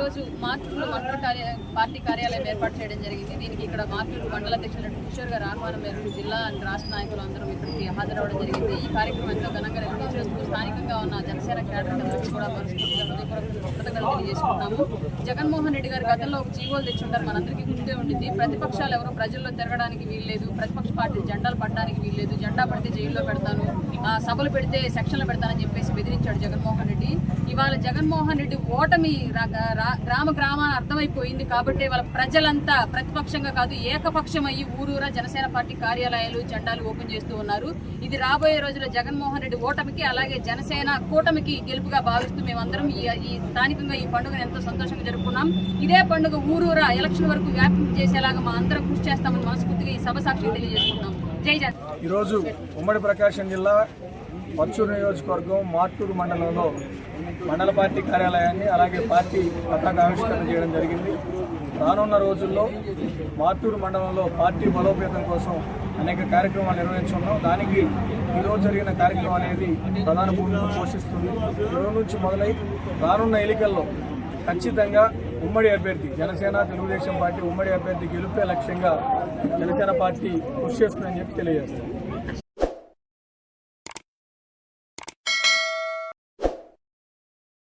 ఈరోజు మార్టూరులో మండల పార్టీ కార్యాలయం ఏర్పాటు చేయడం జరిగింది. దీనికి ఇక్కడ మార్టూరు మండల అధ్యక్షులు కిషోర్ గారు ఆహ్వానం మేరకు జిల్లా అండ్ రాష్ట్ర నాయకులు అందరూ ఇక్కడికి హాజరవడం జరిగింది. ఈ కార్యక్రమం ఎంతో ఘనంగా నిర్వహించేందుకు స్థానికంగా ఉన్న జనసేన క్యాడర్ అందరికీ కూడా మనస్ఫూర్తిగా కృతజ్ఞతలు తెలియజేసుకుంటున్నాము. జగన్మోహన్ రెడ్డి గారు గతంలో ఒక జీవోలు తెచ్చుంటారు, మనందరికీ గుర్తే ఉండింది. ప్రతిపక్షాలు ఎవరో ప్రజల్లో తిరగడానికి వీల్లేదు, ప్రతిపక్ష పార్టీ జెండాలు పట్టడానికి వీల్లేదు, జెండా పడితే జైల్లో పెడతాను, సభలు పెడితే సెక్షన్లు పెడతానని చెప్పేసి బెదిరించాడు జగన్మోహన్ రెడ్డి. ఇవాళ జగన్మోహన్ రెడ్డి ఓటమి గ్రామ గ్రామాన అర్థమైపోయింది కాబట్టి వాళ్ళ ప్రజలంతా ప్రతిపక్షంగా కాదు ఏకపక్షం అయ్యి ఊరూరా జనసేన పార్టీ కార్యాలయాలు జెండాలు ఓపెన్ చేస్తూ ఉన్నారు. ఇది రాబోయే రోజుల్లో జగన్మోహన్ రెడ్డి ఓటమికి అలాగే జనసేన కూటమికి గెలుపుగా భావిస్తూ మేమందరం ఈ స్థానికంగా ఈ పండుగను ఎంతో సంతోషంగా జరుపుకున్నాం. ఇదే పండుగ ఊరూరా ఎలక్షన్ వరకు వ్యాప్తి చేసేలాగా మా అందరం కృషి చేస్తామని మనస్ఫూర్తిగా ఈ సభ సాక్షి తెలియజేసుకుంటున్నాం. జై జగన్. ఈరోజు ఉమ్మడి ప్రకాశం జిల్లా పర్చూరు నియోజకవర్గం మార్టూరు మండలంలో మండల పార్టీ కార్యాలయాన్ని అలాగే పార్టీ పతాక ఆవిష్కరణ చేయడం జరిగింది. రానున్న రోజుల్లో మార్టూరు మండలంలో పార్టీ బలోపేతం కోసం అనేక కార్యక్రమాలు నిర్వహించున్నాం. దానికి ఈరోజు జరిగిన కార్యక్రమం అనేది ప్రధాన భూమికను పోషిస్తుంది. ఈరోజు నుంచి మొదలై రానున్న ఎన్నికల్లో ఖచ్చితంగా ఉమ్మడి అభ్యర్థి జనసేన తెలుగుదేశం పార్టీ ఉమ్మడి అభ్యర్థి గెలుపే లక్ష్యంగా జనసేన పార్టీ కృషి చేస్తుందని చెప్పి తెలియజేస్తుంది.